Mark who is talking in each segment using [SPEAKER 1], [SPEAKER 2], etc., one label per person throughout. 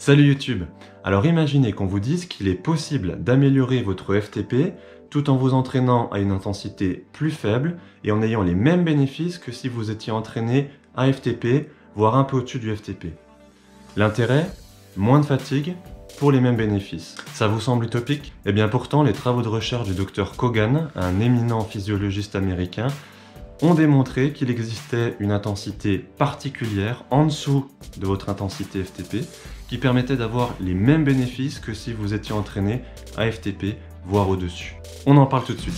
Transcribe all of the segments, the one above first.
[SPEAKER 1] Salut YouTube! Alors imaginez qu'on vous dise qu'il est possible d'améliorer votre FTP tout en vous entraînant à une intensité plus faible et en ayant les mêmes bénéfices que si vous étiez entraîné à FTP, voire un peu au-dessus du FTP. L'intérêt? Moins de fatigue pour les mêmes bénéfices. Ça vous semble utopique? Eh bien pourtant, les travaux de recherche du Dr Kogan, un éminent physiologiste américain, ont démontré qu'il existait une intensité particulière en dessous de votre intensité FTP qui permettait d'avoir les mêmes bénéfices que si vous étiez entraîné à FTP, voire au-dessus. On en parle tout de suite.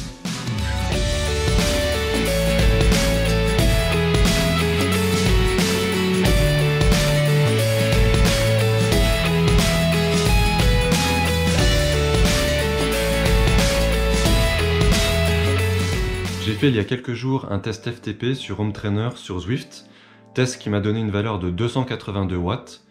[SPEAKER 1] J'ai fait il y a quelques jours un test FTP sur Home Trainer sur Zwift, test qui m'a donné une valeur de 282 watts.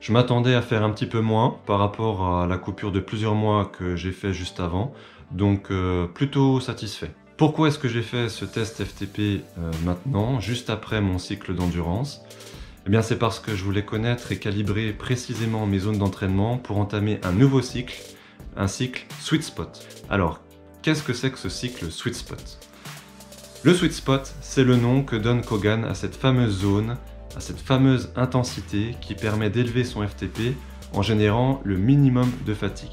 [SPEAKER 1] Je m'attendais à faire un petit peu moins par rapport à la coupure de plusieurs mois que j'ai fait juste avant, donc plutôt satisfait. Pourquoi est-ce que j'ai fait ce test FTP maintenant, juste après mon cycle d'endurance? Eh bien c'est parce que je voulais connaître et calibrer précisément mes zones d'entraînement pour entamer un nouveau cycle, un cycle Sweet Spot. Alors, qu'est-ce que c'est que ce cycle Sweet Spot? Le sweet spot, c'est le nom que donne Kogan à cette fameuse zone, à cette fameuse intensité qui permet d'élever son FTP en générant le minimum de fatigue.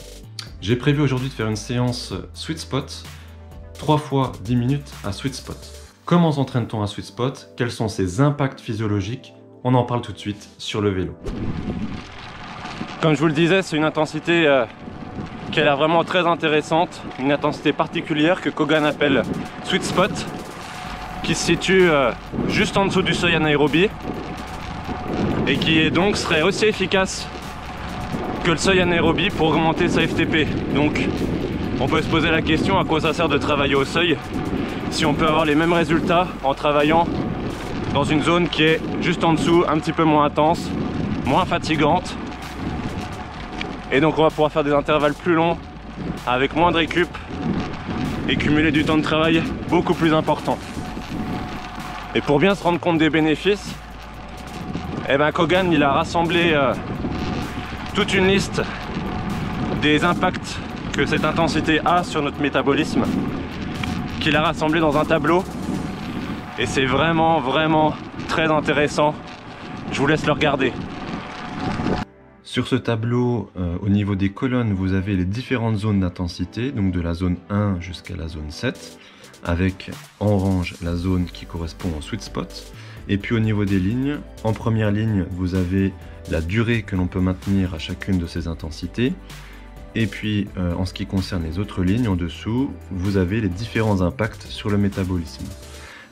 [SPEAKER 1] J'ai prévu aujourd'hui de faire une séance sweet spot, 3 fois 10 minutes à sweet spot. Comment s'entraîne-t-on à sweet spot? Quels sont ses impacts physiologiques? On en parle tout de suite sur le vélo.
[SPEAKER 2] Comme je vous le disais, c'est une intensité qui a l'air vraiment très intéressante, une intensité particulière que Kogan appelle sweet spot, qui se situe juste en dessous du seuil anaérobie et qui donc serait aussi efficace que le seuil anaérobie pour augmenter sa FTP. Donc on peut se poser la question à quoi ça sert de travailler au seuil si on peut avoir les mêmes résultats en travaillant dans une zone qui est juste en dessous, un petit peu moins intense, moins fatigante, et donc on va pouvoir faire des intervalles plus longs avec moins de récup et cumuler du temps de travail beaucoup plus important. Et pour bien se rendre compte des bénéfices, eh ben Kogan il a rassemblé toute une liste des impacts que cette intensité a sur notre métabolisme, qu'il a rassemblé dans un tableau, et c'est vraiment très intéressant. Je vous laisse le regarder.
[SPEAKER 1] Sur ce tableau, au niveau des colonnes, vous avez les différentes zones d'intensité, donc de la zone 1 jusqu'à la zone 7, avec en orange la zone qui correspond au sweet spot. Et puis au niveau des lignes, en première ligne, vous avez la durée que l'on peut maintenir à chacune de ces intensités. Et puis en ce qui concerne les autres lignes, en dessous, vous avez les différents impacts sur le métabolisme.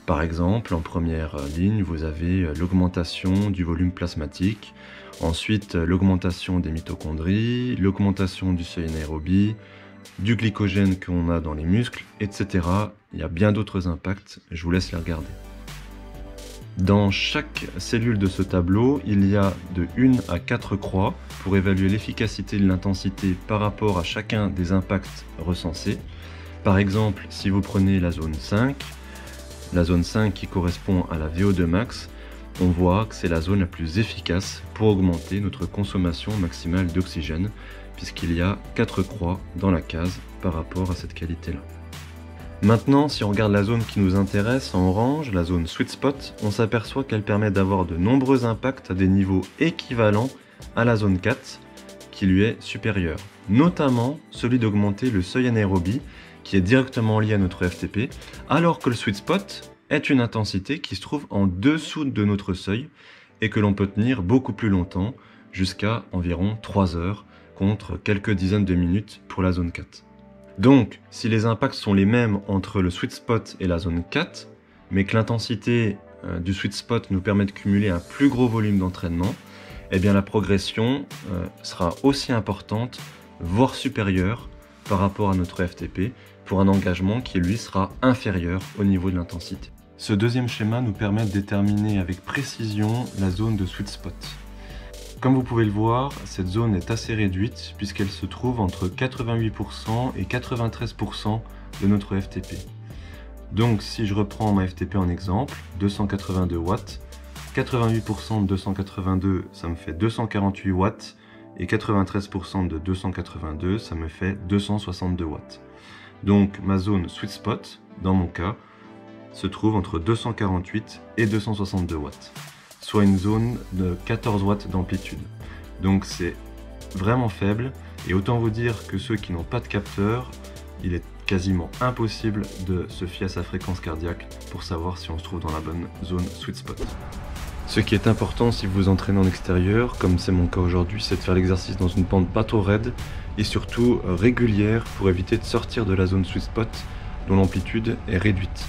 [SPEAKER 1] Par exemple, en première ligne, vous avez l'augmentation du volume plasmatique, ensuite l'augmentation des mitochondries, l'augmentation du seuil anaérobie, du glycogène qu'on a dans les muscles, etc. Il y a bien d'autres impacts, je vous laisse les regarder. Dans chaque cellule de ce tableau, il y a de 1 à 4 croix pour évaluer l'efficacité de l'intensité par rapport à chacun des impacts recensés. Par exemple, si vous prenez la zone 5 qui correspond à la VO2 max, on voit que c'est la zone la plus efficace pour augmenter notre consommation maximale d'oxygène, puisqu'il y a 4 croix dans la case par rapport à cette qualité-là. Maintenant, si on regarde la zone qui nous intéresse en orange, la zone sweet spot, on s'aperçoit qu'elle permet d'avoir de nombreux impacts à des niveaux équivalents à la zone 4, qui lui est supérieure. Notamment celui d'augmenter le seuil anaérobie, qui est directement lié à notre FTP, alors que le sweet spot est une intensité qui se trouve en dessous de notre seuil et que l'on peut tenir beaucoup plus longtemps, jusqu'à environ 3 heures, contre quelques dizaines de minutes pour la zone 4. Donc, si les impacts sont les mêmes entre le sweet spot et la zone 4, mais que l'intensité du sweet spot nous permet de cumuler un plus gros volume d'entraînement, eh bien la progression sera aussi importante, voire supérieure par rapport à notre FTP, pour un engagement qui lui sera inférieur au niveau de l'intensité. Ce deuxième schéma nous permet de déterminer avec précision la zone de sweet spot. Comme vous pouvez le voir, cette zone est assez réduite puisqu'elle se trouve entre 88% et 93% de notre FTP. Donc si je reprends ma FTP en exemple, 282 watts, 88% de 282, ça me fait 248 watts, et 93% de 282, ça me fait 262 watts. Donc ma zone sweet spot, dans mon cas, se trouve entre 248 et 262 watts, soit une zone de 14 watts d'amplitude. Donc c'est vraiment faible, et autant vous dire que ceux qui n'ont pas de capteur, il est quasiment impossible de se fier à sa fréquence cardiaque pour savoir si on se trouve dans la bonne zone sweet spot. Ce qui est important si vous vous entraînez en extérieur, comme c'est mon cas aujourd'hui, c'est de faire l'exercice dans une pente pas trop raide et surtout régulière pour éviter de sortir de la zone sweet spot dont l'amplitude est réduite.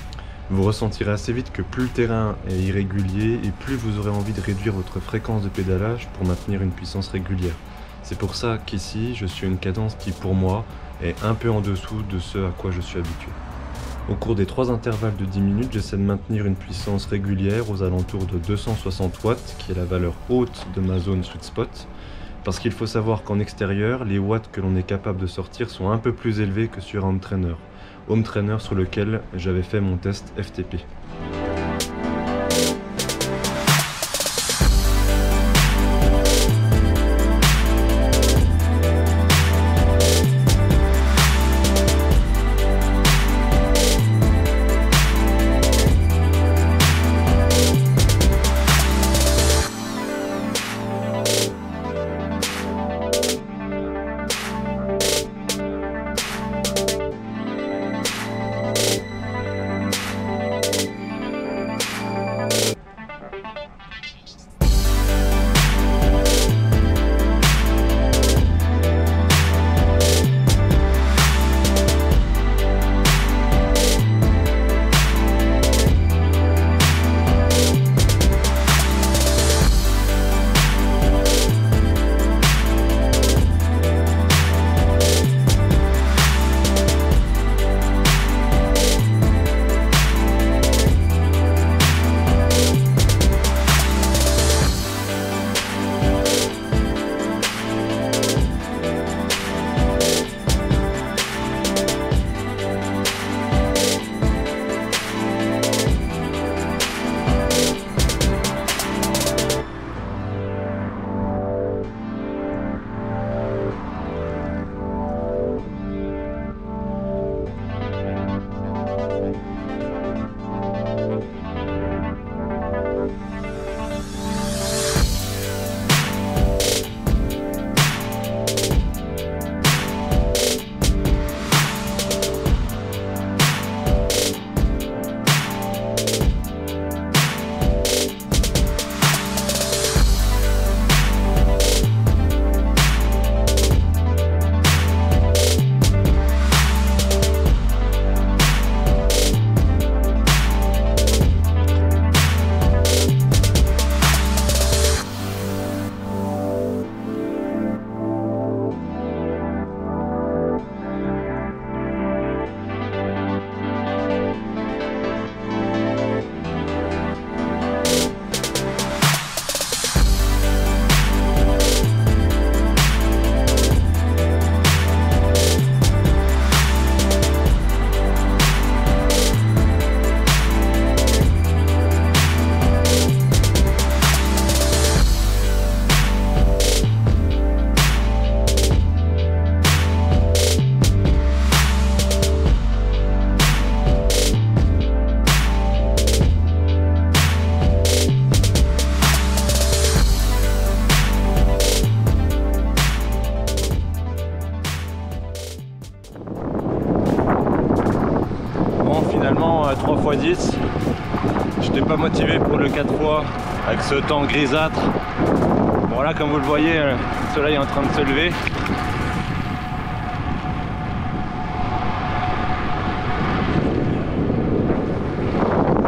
[SPEAKER 1] Vous ressentirez assez vite que plus le terrain est irrégulier et plus vous aurez envie de réduire votre fréquence de pédalage pour maintenir une puissance régulière. C'est pour ça qu'ici, je suis à une cadence qui pour moi est un peu en dessous de ce à quoi je suis habitué. Au cours des 3 intervalles de 10 minutes, j'essaie de maintenir une puissance régulière aux alentours de 260 watts, qui est la valeur haute de ma zone sweet spot, parce qu'il faut savoir qu'en extérieur, les watts que l'on est capable de sortir sont un peu plus élevés que sur un home trainer sur lequel j'avais fait mon test FTP.
[SPEAKER 2] Finalement 3x10, j'étais pas motivé pour le 4x avec ce temps grisâtre. Bon là, comme vous le voyez, le soleil est en train de se lever.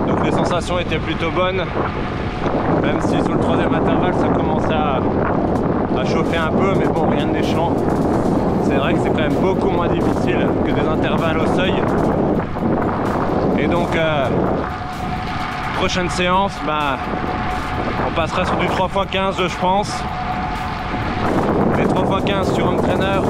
[SPEAKER 2] Donc les sensations étaient plutôt bonnes, même si sur le 3e intervalle ça commençait à chauffer un peu, mais bon, rien de méchant. C'est vrai que c'est quand même beaucoup moins difficile que des intervalles au seuil. Et donc, prochaine séance, on passera sur du 3x15 je pense. Les 3x15 sur home trainer,